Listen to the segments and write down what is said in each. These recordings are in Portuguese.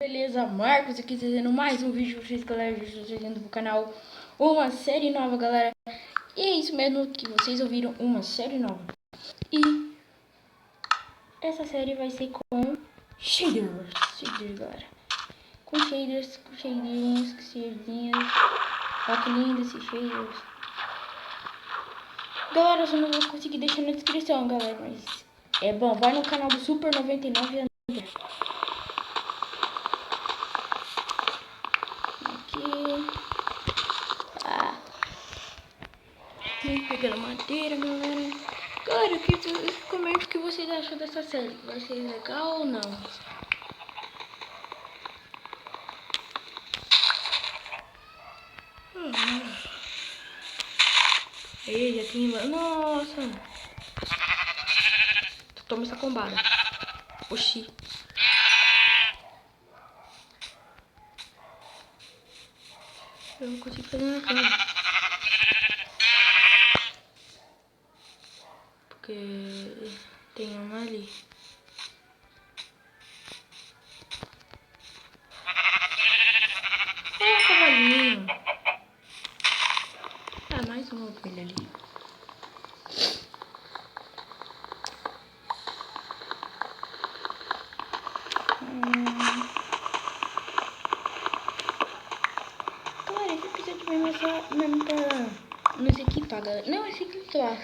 Beleza, Marcos aqui trazendo mais um vídeo pra vocês, galera. Eu estou trazendo pro canal uma série nova, galera. E é isso mesmo que vocês ouviram, uma série nova. E essa série vai ser com shaders, galera. Com shaders, shadinhos. Olha que lindo esses shaders. Galera, eu só não vou conseguir deixar na descrição, galera. Mas é bom, vai no canal do Super 99 pegando madeira, galera. Galera, comente o que vocês acham dessa série. Vai ser legal ou não? Aí, já tem... Nossa! Toma essa combada. Oxi. Eu não consigo fazer na cama. Porque tem uma ali. Oh, cavalinho. Ah, mais uma ovelha ali. Galera, esse episódio vai mesmo pra nos equipar, galera. Não, esse equipar,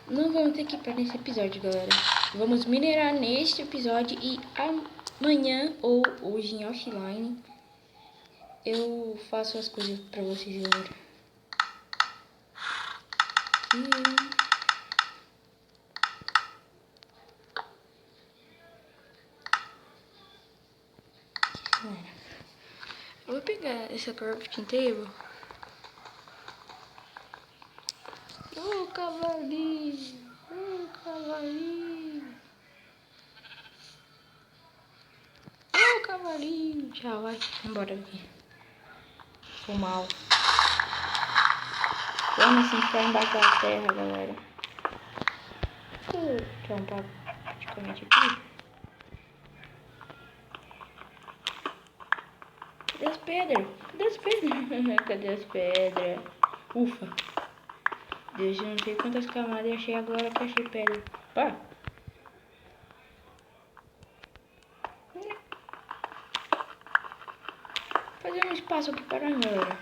não vamos equipar nesse episódio, galera. Vamos minerar neste episódio e amanhã ou hoje em offline eu faço as coisas pra vocês, galera. Eu vou pegar essa crafting table. Ô, cavalinho! Ô, cavalinho! Ô, cavalinho! Tchau, vai. Embora daqui. Tô mal. Vamos assim ficar embaixo da terra, galera. Deixa eu tampar praticamente aqui. Cadê as pedras? Cadê as pedras? Cadê as pedras? Ufa! Deus, eu não sei quantas camadas eu achei agora que achei pedra. Pá! Fazer um espaço aqui para a galera.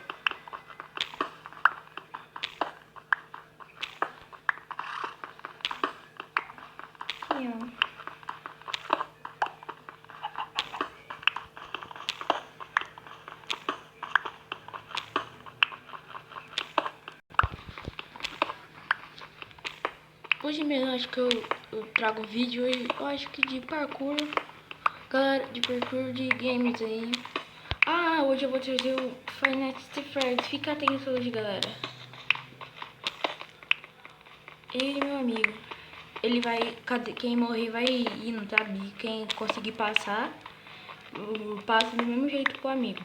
Aqui, ó. Hoje mesmo acho que eu trago vídeo, eu acho que de parkour, galera, de parkour de games aí. Ah, hoje eu vou trazer o Five Nights at Freddy's, fica atento hoje, galera. Ele é meu amigo, ele vai, quem morrer vai indo, sabe? Quem conseguir passar, passa do mesmo jeito pro amigo.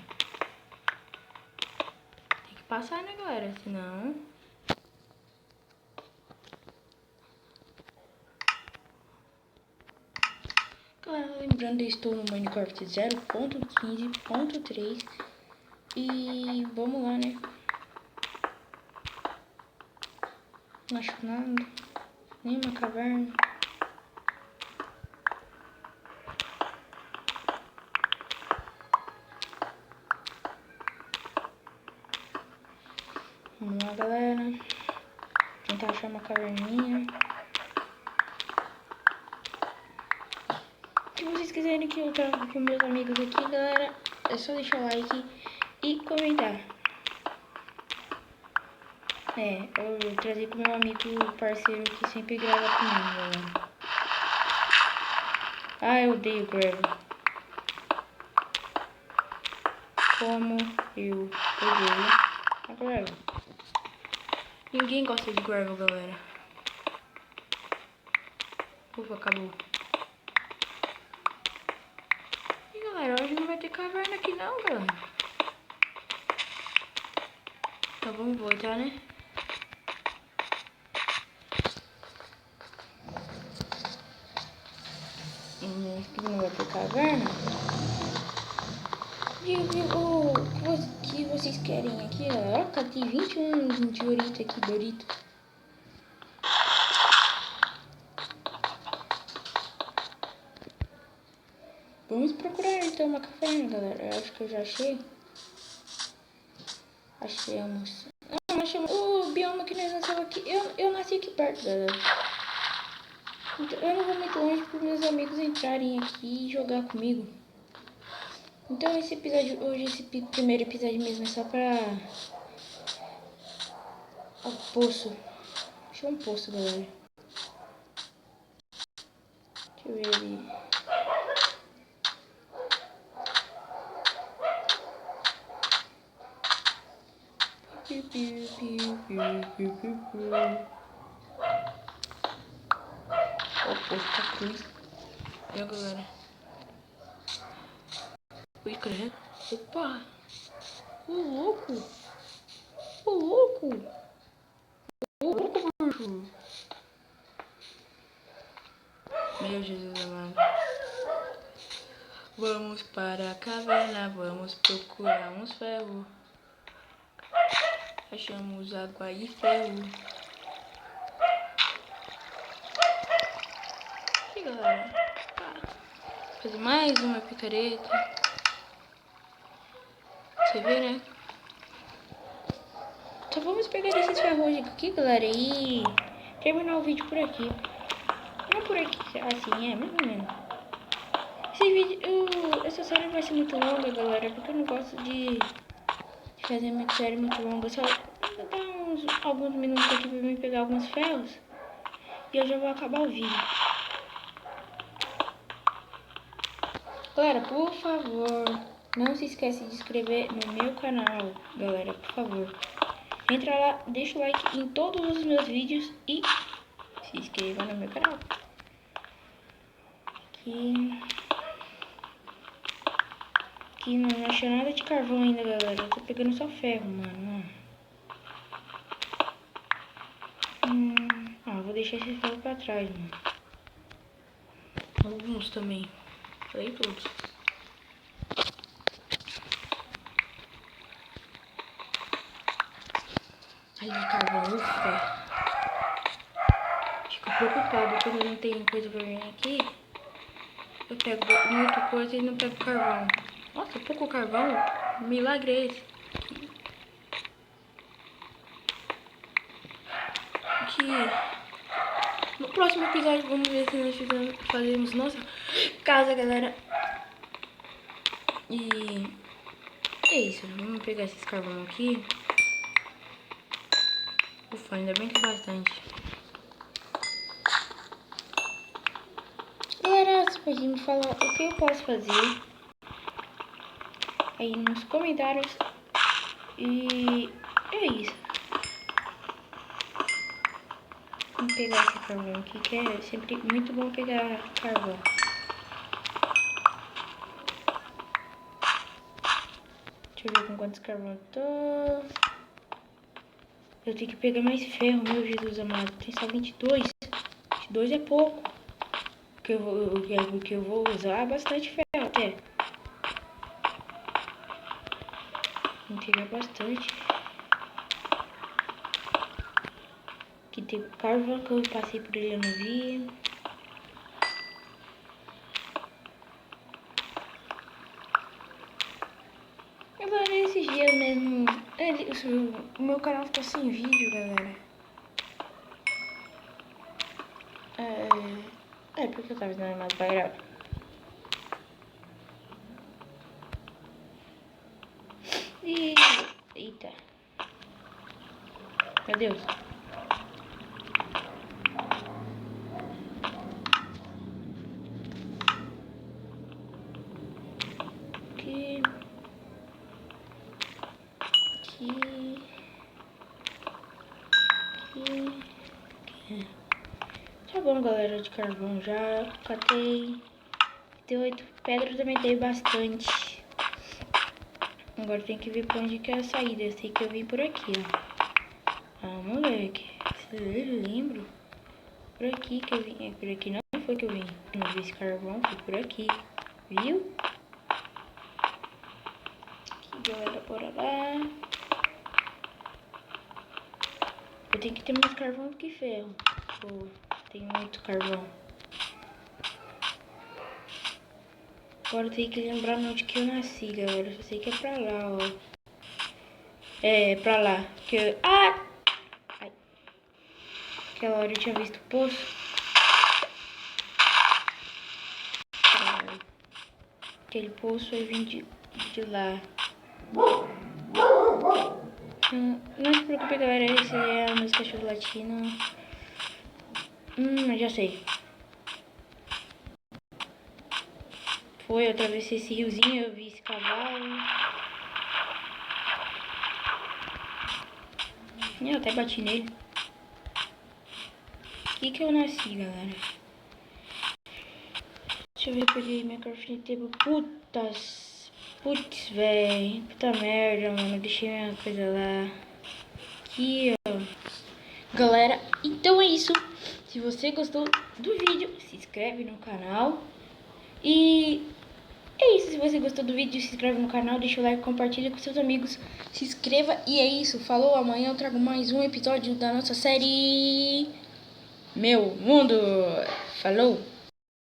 Tem que passar, né, galera, senão... Galera, lembrando, eu estou no Minecraft 0.15.3 e vamos lá, né? Não acho nada, nenhuma caverna. Vamos lá, galera. Tentar achar uma caverninha. Se vocês quiserem que eu traga com meus amigos aqui, galera, é só deixar o like e comentar. Eu trazer com meu amigo parceiro que sempre grava comigo, galera. Ah, eu odeio gravel. Como eu odeio a gravel. Ninguém gosta de gravel, galera. Ufa, acabou. E galera, hoje não vai ter caverna aqui não, galera. Então vamos voltar, né? Aqui não vai ter caverna. O que vocês querem aqui? Ó, catei 21 de Dorito aqui, Dorito. Vamos procurar então uma cafeína, galera. Eu acho que eu já achei. Achamos. Não, achamos o bioma que nós nascemos aqui. Eu nasci aqui perto, galera. Então, eu não vou muito longe para meus amigos entrarem aqui e jogar comigo. Então esse episódio, hoje esse primeiro episódio mesmo é só pra o poço. Achei um poço, galera. Deixa eu ver ali. O poço tá cruz. E a galera? Ui, credo. Opa! Ô louco! Ô louco! Ô louco, bicho! Meu Jesus amado. Vamos para a caverna, vamos procurar uns ferros. Achamos água e ferro. Aqui, galera. Tá. Fazer mais uma picareta. Você vê, né? Então vamos pegar esses ferros aqui, galera, e terminar o vídeo por aqui. Não por aqui, assim, mais ou menos. Esse vídeo, essa série vai ser muito longa, galera, porque eu não gosto de fazer uma série muito longa. Só vou dar alguns minutos aqui pra mim pegar alguns ferros e eu já vou acabar o vídeo. Galera, por favor, não se esquece de se inscrever no meu canal, galera, por favor. Entra lá, deixa o like em todos os meus vídeos e se inscreva no meu canal. Aqui não achei nada de carvão ainda, galera. Eu tô pegando só ferro, mano. Vou deixar esse ferro pra trás, mano. Alguns também. Falei todos. Ali, carvão, ufa. Fico preocupado quando não tem coisa pra mim aqui. Eu pego muito coisa e não pego carvão. Nossa, pouco carvão. Milagre é esse. Aqui. No próximo episódio vamos ver se nós fazemos nossa casa, galera. E é isso. Vamos pegar esses carvão aqui. Ufa, ainda bem que é bastante. Galera, você pode me falar o que eu posso fazer aí nos comentários. E é isso. Vamos pegar esse carvão aqui, que é sempre muito bom pegar carvão. Deixa eu ver com quantos carvão eu tô. Eu tenho que pegar mais ferro, meu Jesus amado. Tem só 22. 22 é pouco. Porque eu vou usar bastante ferro até. Vou pegar bastante. Aqui tem carvão que eu passei por ele, eu não vi. Agora esses dias mesmo, o meu canal ficou sem vídeo, galera. Porque eu tava dando mais pra gravar. Eita. Meu Deus. Aqui. Tá bom, galera, de carvão já. Catei 8 pedras, também dei bastante. Agora tem que ver pra onde que é a saída. Eu sei que eu vim por aqui, ó. Moleque. Vocês lembram? Por aqui que eu vim. Por aqui não foi que eu vim. Não vi esse carvão, foi por aqui. Viu? galera, bora lá. Eu tenho que ter mais carvão do que ferro. Pô, tem muito carvão. Agora eu tenho que lembrar onde que eu nasci, galera. Eu sei que é pra lá, ó. É, pra lá. Que ai! Aquela hora eu tinha visto o poço. Aquele poço eu vim de lá. Não se preocupe, galera. Esse é o meu cachorro latino. Já sei. Foi, eu atravessei esse riozinho, eu vi esse cavalo. Eu até bati nele. Aqui que eu nasci, galera. Deixa eu ver, eu peguei minha craft table. Putz, velho. Puta merda, mano. Deixei minha coisa lá. Aqui, ó. Galera, então é isso. Se você gostou do vídeo, se inscreve no canal. E é isso. Se você gostou do vídeo, se inscreve no canal, deixa o like, compartilha com seus amigos. Se inscreva e é isso. Falou, amanhã eu trago mais um episódio da nossa série Meu Mundo. Falou!